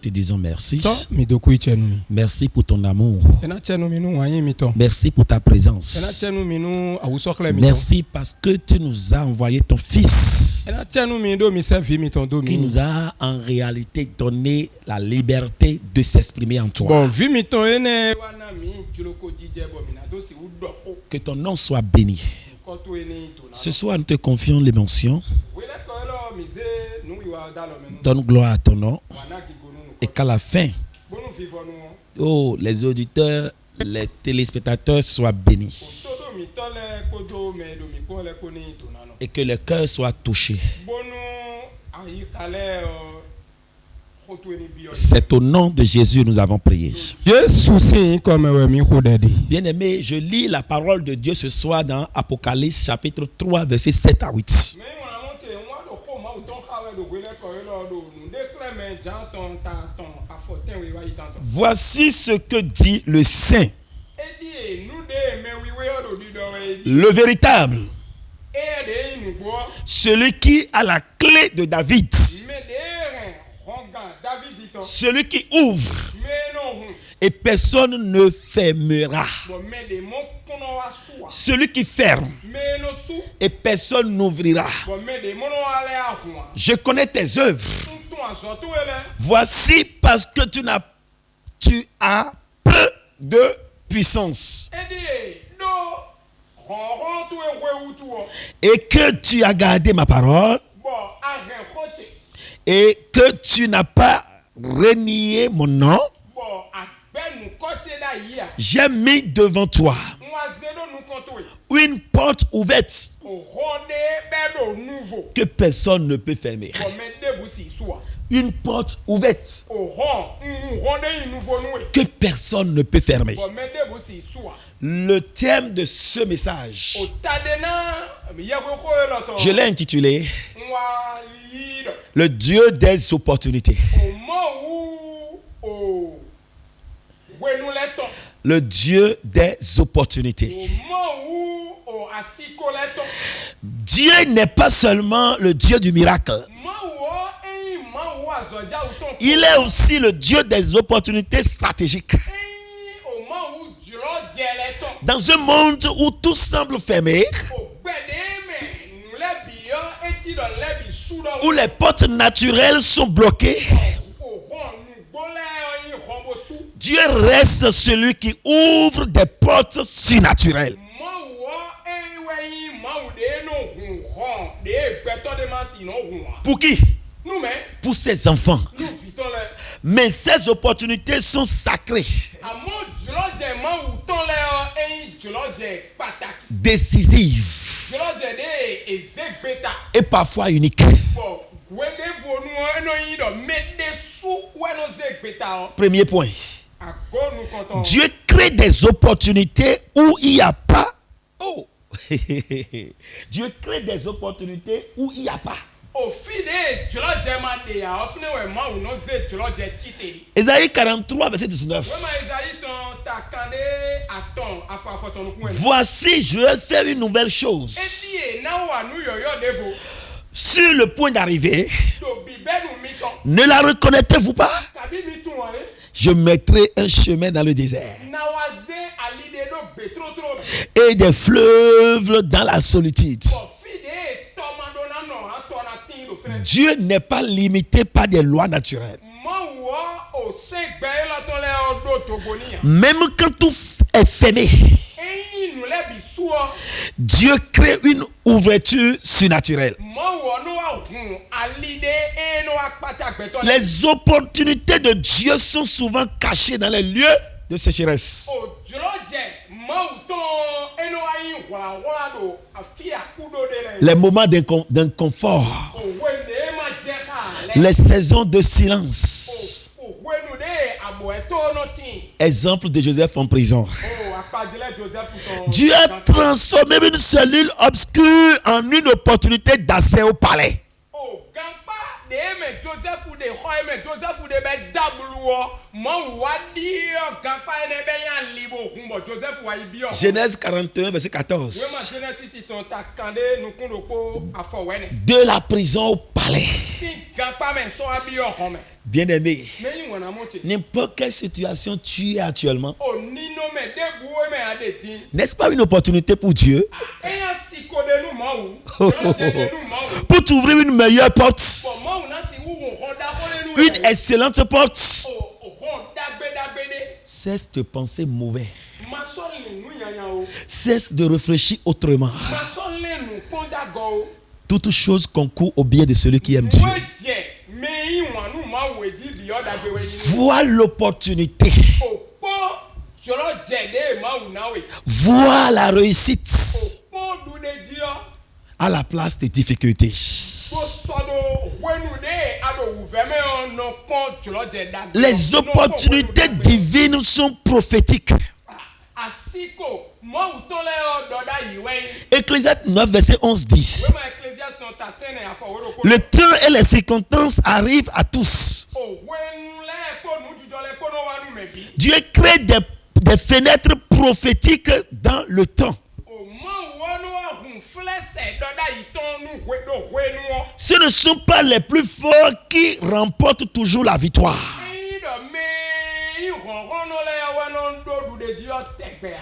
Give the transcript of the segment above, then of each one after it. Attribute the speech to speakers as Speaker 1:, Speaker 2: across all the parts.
Speaker 1: te disons merci. Merci pour ton amour. Merci pour ta présence. Merci parce que tu nous as envoyé ton Fils qui nous a en réalité donné la liberté de s'exprimer en toi. Que ton nom soit béni. Ce soir, nous te confions l'émotion. Donne gloire à ton nom. Et qu'à la fin, oh, les auditeurs, les téléspectateurs soient bénis. Et que le cœur soit touché. C'est au nom de Jésus que nous avons prié. Bien-aimé, je lis la parole de Dieu ce soir dans Apocalypse chapitre 3, versets 7 à 8. Voici ce que dit le Saint, le véritable, celui qui a la clé de David, celui qui ouvre et personne ne fermera, celui qui ferme et personne n'ouvrira. Je connais tes œuvres. Voici parce que tu as peu de puissance et que tu as gardé ma parole et que tu n'as pas renié mon nom. J'ai mis devant toi une porte ouverte que personne ne peut fermer. Une porte ouverte que personne ne peut fermer. Le thème de ce message, je l'ai intitulé le Dieu des opportunités. Le Dieu des opportunités. Dieu n'est pas seulement le Dieu du miracle. Il est aussi le Dieu des opportunités stratégiques. Dans un monde où tout semble fermé, où les portes naturelles sont bloquées, Dieu reste celui qui ouvre des portes surnaturelles. Pour qui? Pour ses enfants. Mais ces opportunités sont sacrées, décisives et parfois uniques. Premier point. Dieu crée des opportunités où il n'y a pas. Oh. Dieu crée des opportunités où il n'y a pas. Ésaïe 43, verset 19. Voici, je vais faire une nouvelle chose. Sur le point d'arriver, ne la reconnaissez-vous pas? Je mettrai un chemin dans le désert et des fleuves dans la solitude. Dieu n'est pas limité par des lois naturelles. Même quand tout est fermé, Dieu crée une ouverture surnaturelle. Les opportunités de Dieu sont souvent cachées dans les lieux de sécheresse. Les moments d'inconfort, les saisons de silence. Exemple de Joseph en prison. Dieu a transformé une cellule obscure en une opportunité d'accès au palais. Genèse 41, verset 14. De la prison au palais. Bien-aimé, n'importe quelle situation tu es actuellement, n'est-ce pas une opportunité pour Dieu pour t'ouvrir une meilleure porte, une excellente porte? Cesse de penser mauvais. Cesse de réfléchir autrement. Toute chose concourt au bien de celui qui aime Dieu. Vois l'opportunité. Vois la réussite à la place des difficultés. Les opportunités divines sont prophétiques. Ecclésiaste 9, verset 11 dit: le temps et les circonstances arrivent à tous. Dieu crée des fenêtres prophétiques dans le temps. Ce ne sont pas les plus forts qui remportent toujours la victoire,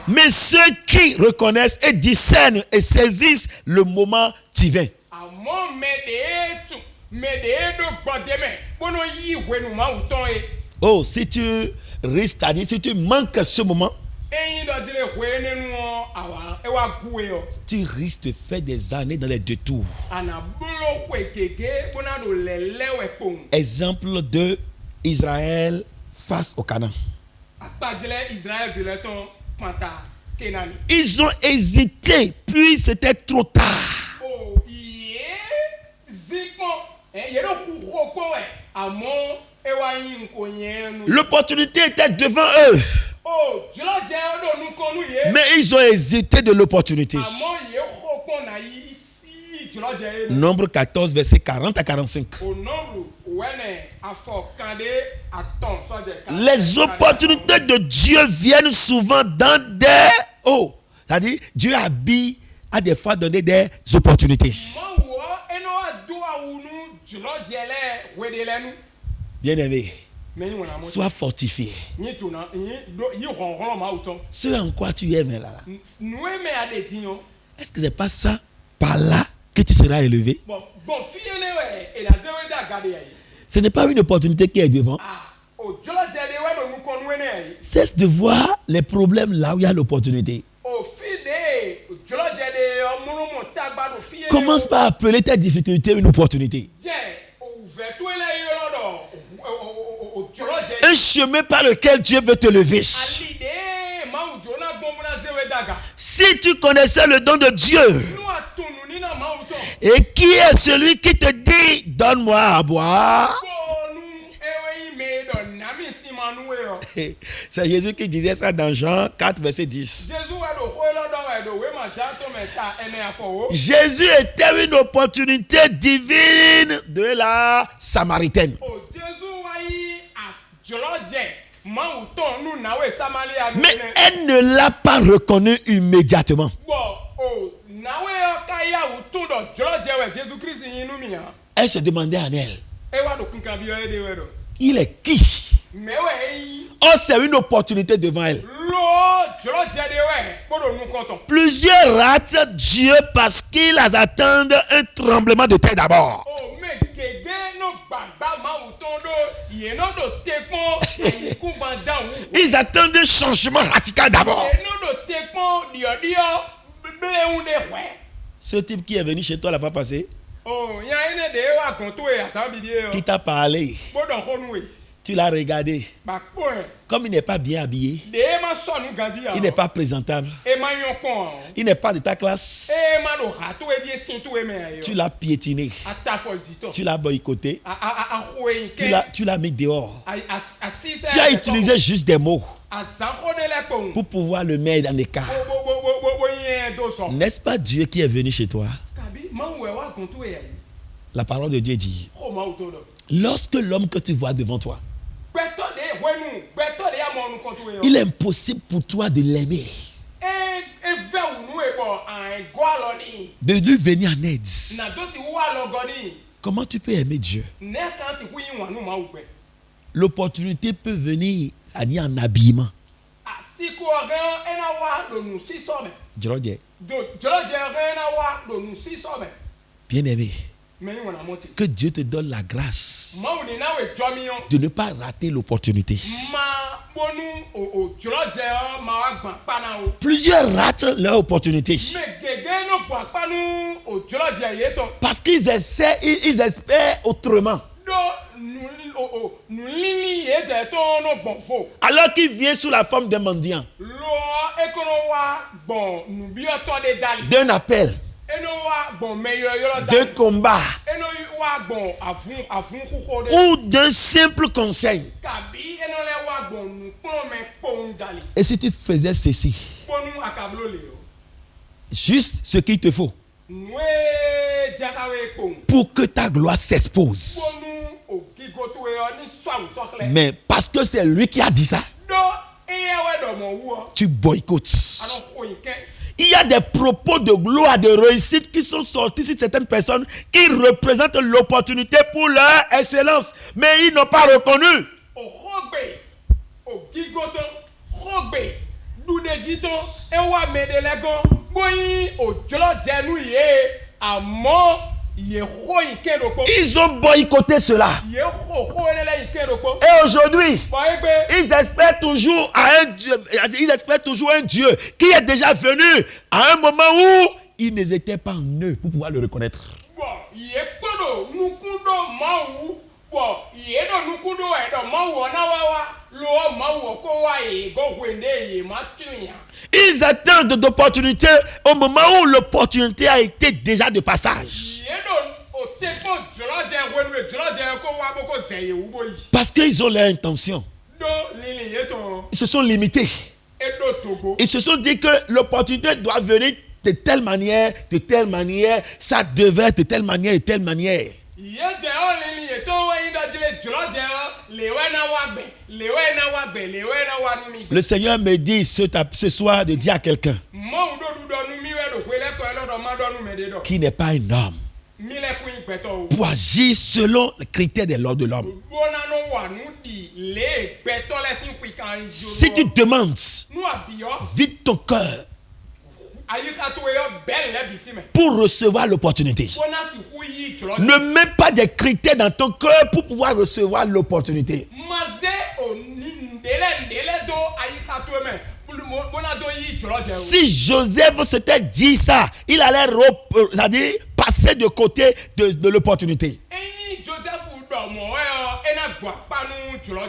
Speaker 1: mais ceux qui reconnaissent et discernent et saisissent le moment divin. Oh, si tu risques, c'est-à-dire si tu manques ce moment, tu risques de faire des années dans les détours. Exemple de Israël face au Canaan. Ils ont hésité, puis c'était trop tard. L'opportunité était devant eux, mais ils ont hésité de l'opportunité. Nombre 14, verset 40 à 45. Les opportunités de Dieu viennent souvent dans des... Oh, c'est-à-dire, Dieu habille à des fois donner des opportunités. Bien-aimé, sois fortifié. Ce en quoi tu aimes là. Est-ce que c'est pas ça, par là, que tu seras élevé? Ce n'est pas une opportunité qui est devant. Cesse de voir les problèmes là où il y a l'opportunité. Commence par appeler tes difficultés une opportunité. Un chemin par lequel Dieu veut te lever. Si tu connaissais le don de Dieu, et qui est celui qui te dit donne-moi à boire? C'est Jésus qui disait ça dans Jean 4, verset 10. Jésus était une opportunité divine de la Samaritaine. Mais elle ne l'a pas reconnu immédiatement. Elle se demandait en elle, il est qui? Oh, c'est une opportunité devant elle. Plusieurs ratent Dieu parce qu'ils attendent un tremblement de terre d'abord. Ils attendent un changement radical d'abord. Ce type qui est venu chez toi la fois passée, qui t'a parlé, tu l'as regardé. Comme il n'est pas bien habillé, il n'est pas présentable, il n'est pas de ta classe, tu l'as piétiné, tu l'as boycotté, tu l'as mis dehors. Tu as utilisé juste des mots pour pouvoir le mettre en écart. N'est-ce pas Dieu qui est venu chez toi? La parole de Dieu dit, Lorsque l'homme que tu vois devant toi, il est impossible pour toi de l'aimer, de lui venir en aide. Comment tu peux aimer Dieu? L'opportunité peut venir, c'est-à-dire en habillement. Bien aimé, que Dieu te donne la grâce de ne pas rater l'opportunité. Plusieurs ratent leur opportunité parce qu'ils espèrent autrement. Alors qu'il vient sous la forme d'un mendiant, d'un appel, d'un combat ou d'un simple conseil. Et si tu faisais ceci, juste ce qu'il te faut pour que ta gloire s'expose. Mais parce que c'est lui qui a dit ça, tu boycottes. Il y a des propos de gloire, de réussite qui sont sortis sur certaines personnes qui représentent l'opportunité pour leur excellence. Mais ils n'ont pas reconnu. Ils ont boycotté cela. Et aujourd'hui, ils espèrent toujours un Dieu qui est déjà venu à un moment où ils n'étaient pas en eux pour pouvoir le reconnaître. Ils attendent d'opportunités au moment où l'opportunité a été déjà de passage. Parce qu'ils ont leur intention. Ils se sont limités. Ils se sont dit que l'opportunité doit venir de telle manière, ça devait être de telle manière, de telle manière. Le Seigneur me dit ce soir de dire à quelqu'un qui n'est pas un homme pour agir selon les critères de l'ordre de l'homme. Si tu demandes, vide ton cœur pour recevoir l'opportunité. Ne mets pas des critères dans ton cœur pour pouvoir recevoir l'opportunité. Si Joseph s'était dit ça, il allait passer de côté de l'opportunité.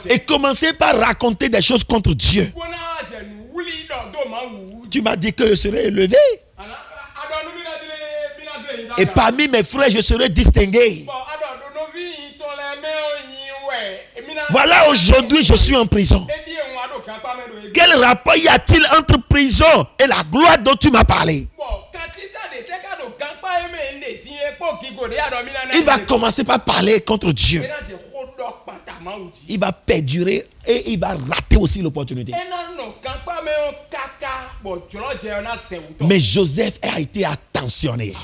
Speaker 1: Et commencer par raconter des choses contre Dieu. Tu m'as dit que je serais élevé. Et parmi mes frères, je serai distingué. Voilà, aujourd'hui, je suis en prison. Quel rapport y a-t-il entre prison et la gloire dont tu m'as parlé? Il va commencer par parler contre Dieu. Il va perdurer et il va rater aussi l'opportunité. Mais Joseph a été attentionné.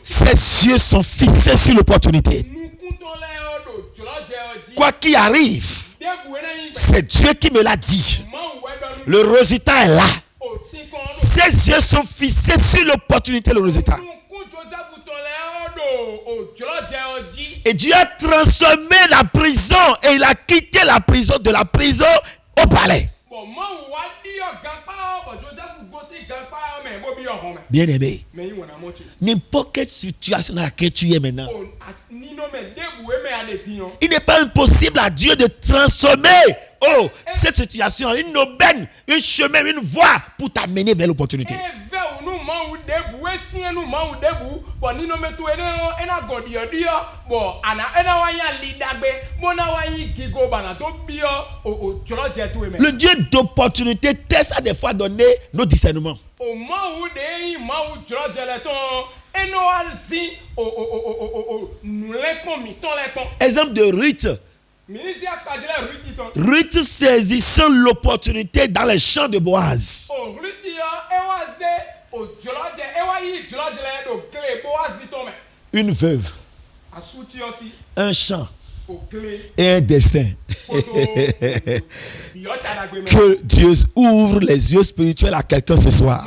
Speaker 1: Ses yeux sont fixés sur l'opportunité. Quoi qu'il arrive, c'est Dieu qui me l'a dit. Le résultat est là. Ses yeux sont fixés sur l'opportunité, le résultat. Et Dieu a transformé la prison et il a quitté la prison, de la prison au palais. Bien aimé, n'importe quelle situation dans laquelle tu es maintenant, il n'est pas impossible à Dieu de transformer cette situation en une aubaine, un chemin, une voie pour t'amener vers l'opportunité. Le Dieu d'opportunité teste à des fois donner nos discernements. Exemple de Ruth. Ruth saisissant l'opportunité dans les champs de Boaz. Une veuve, un champ et un destin. Que Dieu ouvre les yeux spirituels à quelqu'un ce soir,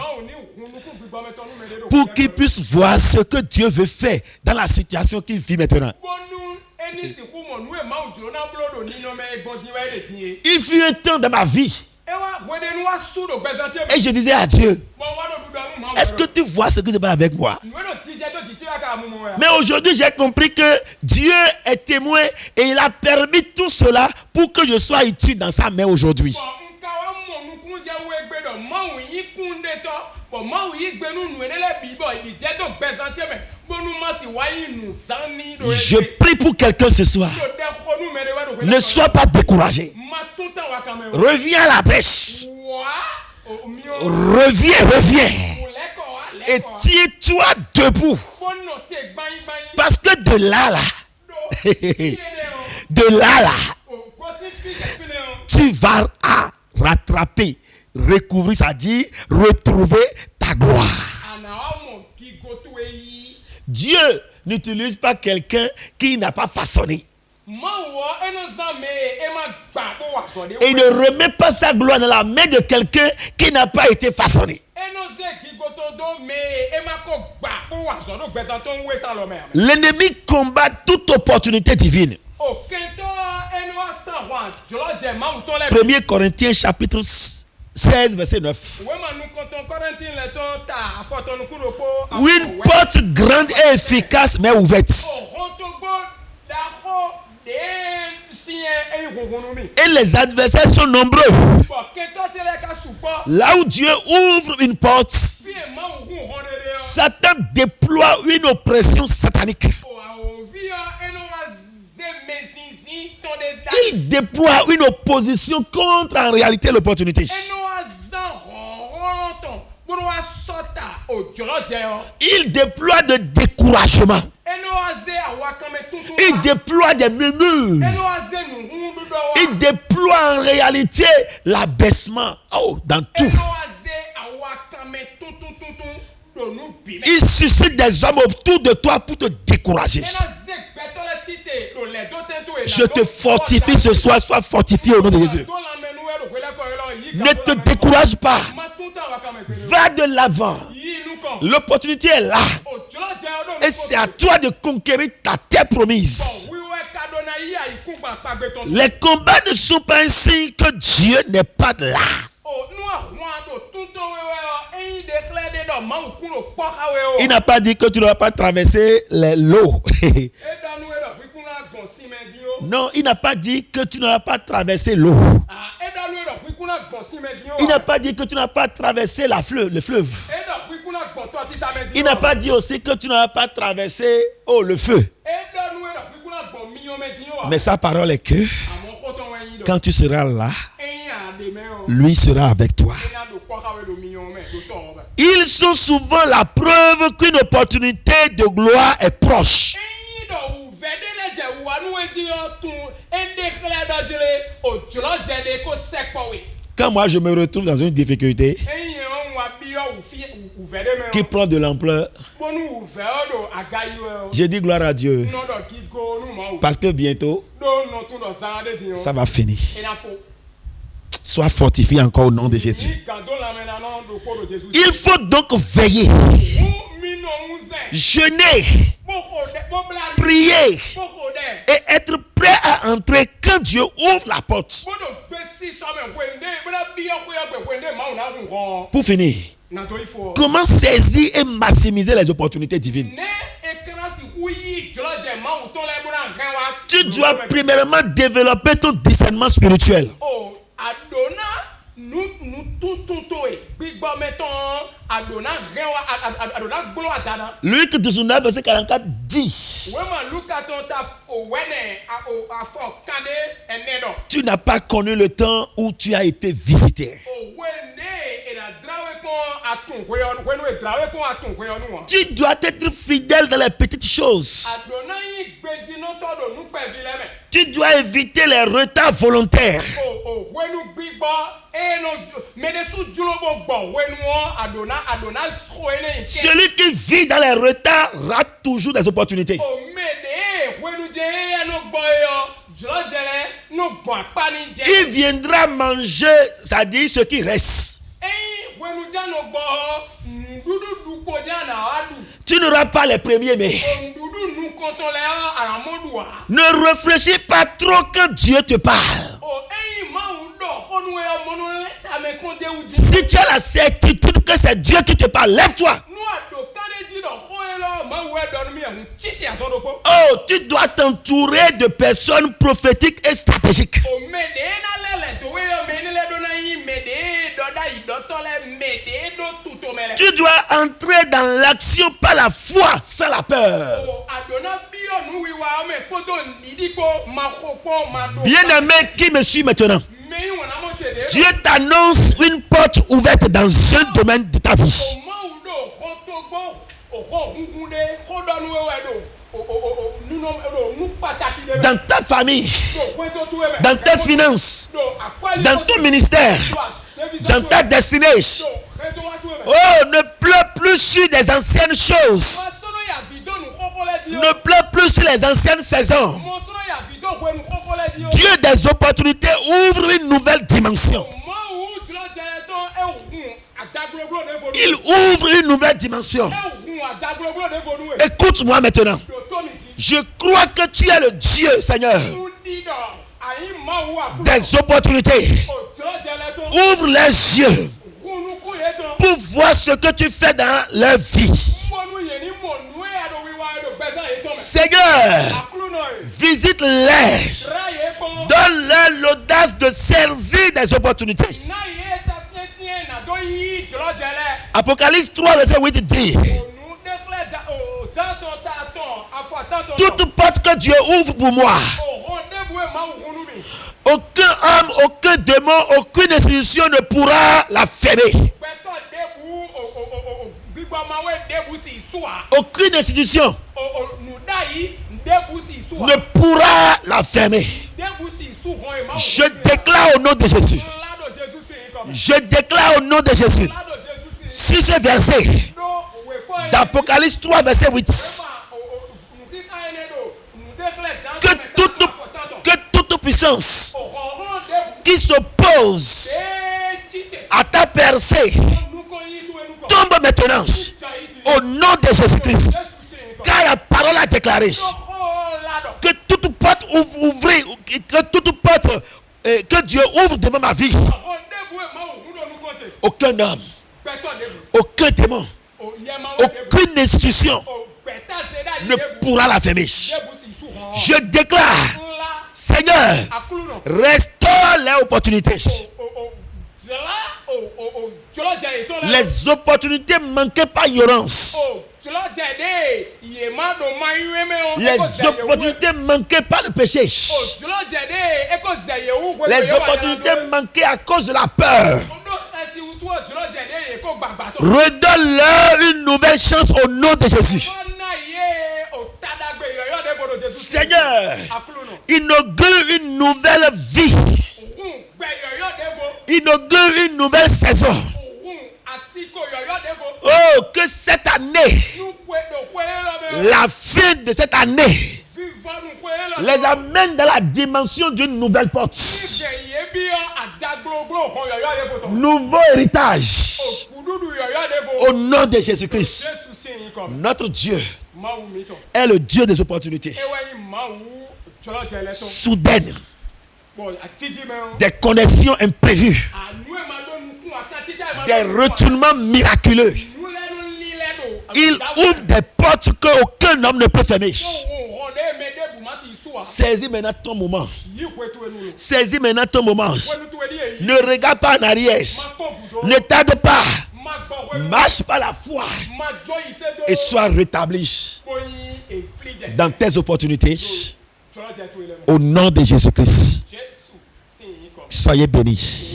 Speaker 1: pour qu'il puisse voir ce que Dieu veut faire dans la situation qu'il vit maintenant. Il fut un temps dans ma vie et je disais à Dieu, est-ce que tu vois ce que je fais avec moi? Mais aujourd'hui j'ai compris que Dieu est témoin et il a permis tout cela pour que je sois utile dans sa main aujourd'hui. Je prie pour quelqu'un ce soir. Ne sois pas découragé. Reviens à la brèche. Reviens. Et tiens-toi debout. Parce que de là, tu vas rattraper, recouvrir, c'est-à-dire retrouver ta gloire. Dieu n'utilise pas quelqu'un qui n'a pas façonné. Et il ne remet pas sa gloire dans la main de quelqu'un qui n'a pas été façonné. L'ennemi combat toute opportunité divine. 1 Corinthiens chapitre 16 verset 9. Une porte grande et efficace mais ouverte. Et les adversaires sont nombreux. Là où Dieu ouvre une porte, Satan déploie une oppression satanique. Il déploie une opposition contre en réalité l'opportunité. Il déploie de découragement. Il déploie des murmures. Il déploie en réalité l'abaissement. Oh, dans tout. Il suscite des hommes autour de toi pour te décourager. Je te fortifie ce soir, sois fortifié au nom de Jésus. Ne te décourage pas. Va de l'avant. L'opportunité est là. Et c'est à toi de conquérir ta terre promise. Les combats ne sont pas un signe que Dieu n'est pas là. Il n'a pas dit que tu ne vas pas traverser l'eau. Non, il n'a pas dit que tu ne vas pas traverser l'eau. Il n'a pas dit que tu n'as pas traversé le fleuve. Il n'a pas dit aussi que tu n'as pas traversé le feu. Mais sa parole est que quand tu seras là, lui sera avec toi. Ils sont souvent la preuve qu'une opportunité de gloire est proche. Quand moi je me retrouve dans une difficulté qui prend de l'ampleur, je dis gloire à Dieu. Parce que bientôt, ça va finir. Sois fortifié encore au nom de Jésus. Il faut donc veiller, jeûner, prier et être prêt à entrer quand Dieu ouvre la porte. Pour finir, comment saisir et maximiser les opportunités divines? Tu dois premièrement développer ton discernement spirituel. Luc 19 verset 44 dit: tu n'as pas connu le temps où tu as été visité. Tu dois être fidèle dans les petites choses. Tu dois éviter les retards volontaires. Celui qui vit dans les retards rate toujours des opportunités. Il viendra manger, c'est-à-dire ce qui reste. Tu n'auras pas les premiers, mais ne réfléchis pas trop quand Dieu te parle. Si tu as la certitude que c'est Dieu qui te parle, lève-toi. Oh, tu dois t'entourer de personnes prophétiques et stratégiques. Tu dois entrer dans l'action par la foi, sans la peur. Bien-aimé qui me suit maintenant, Dieu t'annonce une porte ouverte dans un domaine de ta vie. Dans ta famille, dans tes finances, dans ton ministère, dans ta destinée. Oh, ne pleure plus sur des anciennes choses. Ne pleure plus sur les anciennes saisons. Dieu des opportunités ouvre une nouvelle dimension. Il ouvre une nouvelle dimension. Écoute-moi maintenant. Je crois que tu es le Dieu, Seigneur, des opportunités. Ouvre les yeux pour voir ce que tu fais dans leur vie. Seigneur, visite-les. Donne-leur l'audace de saisir des opportunités. Apocalypse 3, verset 8 dit: toute porte que Dieu ouvre pour moi, aucun homme, aucun démon, aucune institution ne pourra la fermer. Aucune institution ne pourra la fermer. Je déclare au nom de Jésus. Je déclare au nom de Jésus. Sur ce verset d'Apocalypse 3, verset 8. Que toute puissance qui s'oppose à ta percée tombe maintenant au nom de Jésus-Christ. Car la parole a déclaré que toute porte ouverte, que toute porte que Dieu ouvre devant ma vie, aucun homme, aucun démon, aucune institution ne pourra la fermer. Je déclare, Seigneur, restaure les opportunités. Les opportunités manquées par ignorance. Les opportunités manquées par le péché. Les opportunités manquées à cause de la peur. Redonne-leur une nouvelle chance au nom de Jésus. Seigneur, inaugure une nouvelle vie. Inaugure une nouvelle saison. Oh, que cette année, la fin de cette année, les amène dans la dimension d'une nouvelle porte. Nouveau héritage. Au nom de Jésus-Christ. Notre Dieu est le Dieu des opportunités. Soudaines. Des connexions imprévues. Des retournements miraculeux. Il ouvre des portes qu'aucun homme ne peut fermer. Saisis maintenant ton moment. Saisis maintenant ton moment. Ne regarde pas en arrière. Ne tarde pas. Marche par la foi. Et sois rétabli dans tes opportunités. Au nom de Jésus-Christ. Soyez bénis.